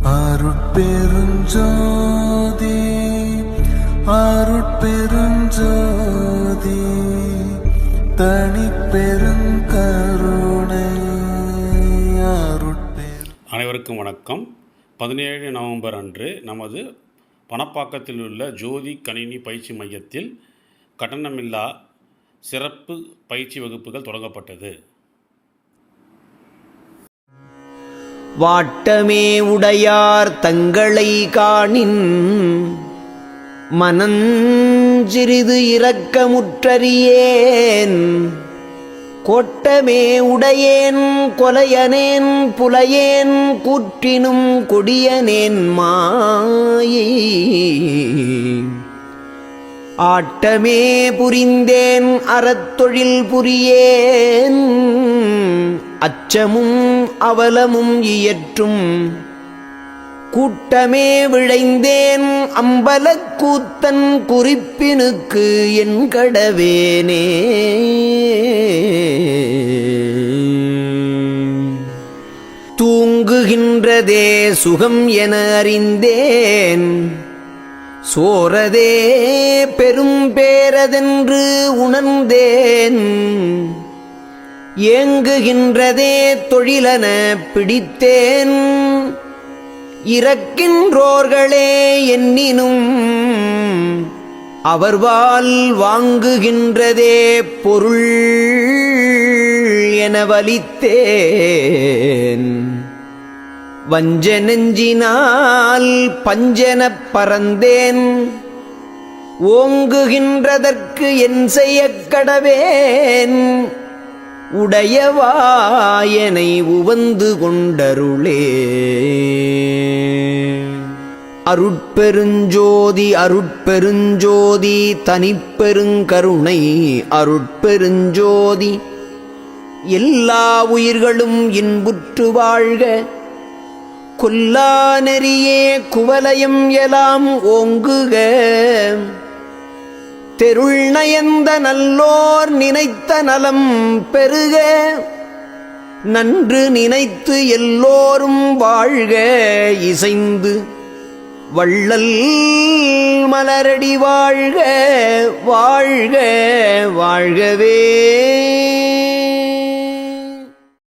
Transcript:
அருட்பெருஞ்சோதி அருட்பெருஞ்சோதி தனிப்பெருங்கருணை அனைவருக்கும் வணக்கம். 17 நவம்பர் அன்று நமது பணப்பாக்கத்தில் உள்ள ஜோதி கணினி பயிற்சி மையத்தில் கட்டணமில்லா சிறப்பு பயிற்சி வகுப்புகள் தொடங்கப்பட்டது. வாட்டமே உடையார் தங்களை காணின் மனஞ்சிறிது இரக்கமுற்றறியேன், கோட்டமே உடையேன் கொலையனேன் புலையேன் கூற்றினும் கொடியனேன் மாயை, ஆட்டமே புரிந்தேன் அறத்தொழில் புரியேன், அச்சமும் அவலமும் இயற்றும் கூட்டமே விழைந்தேன் அம்பலக் கூத்தன் குறிப்பினுக்கு என் கடவேனே. தூங்குகின்றதே சுகம் என அறிந்தேன், சோரதே பெரும் பேரதென்று உணர்ந்தேன், ஏங்குகின்றதே தொழிலன பிடித்தேன், இறக்கின்றோர்களே என்னினும் அவர்வால் வாங்குகின்றதே பொருள் என வலித்தேன், வஞ்ச நெஞ்சினால் பஞ்சனப் பறந்தேன், ஓங்குகின்றதற்கு என் செய்யக் கடவேன், உடையவாயனை உவந்து கொண்டருளே. அருட்பெருஞ்சோதி அருட்பெருஞ்சோதி தனிப்பெருங்கருணை அருட்பெருஞ்சோதி, எல்லா உயிர்களும் இன்புற்று வாழ்க, கொல்லா நெறியே குவலயம் எலாம் ஓங்குக, தெருள் நயந்த நல்லோர் நினைத்த நலம் பெருக, நன்று நினைத்து எல்லோரும் வாழ்க இசைந்து, வள்ளல் மலரடி வாழ்க வாழ்க வாழ்கவே.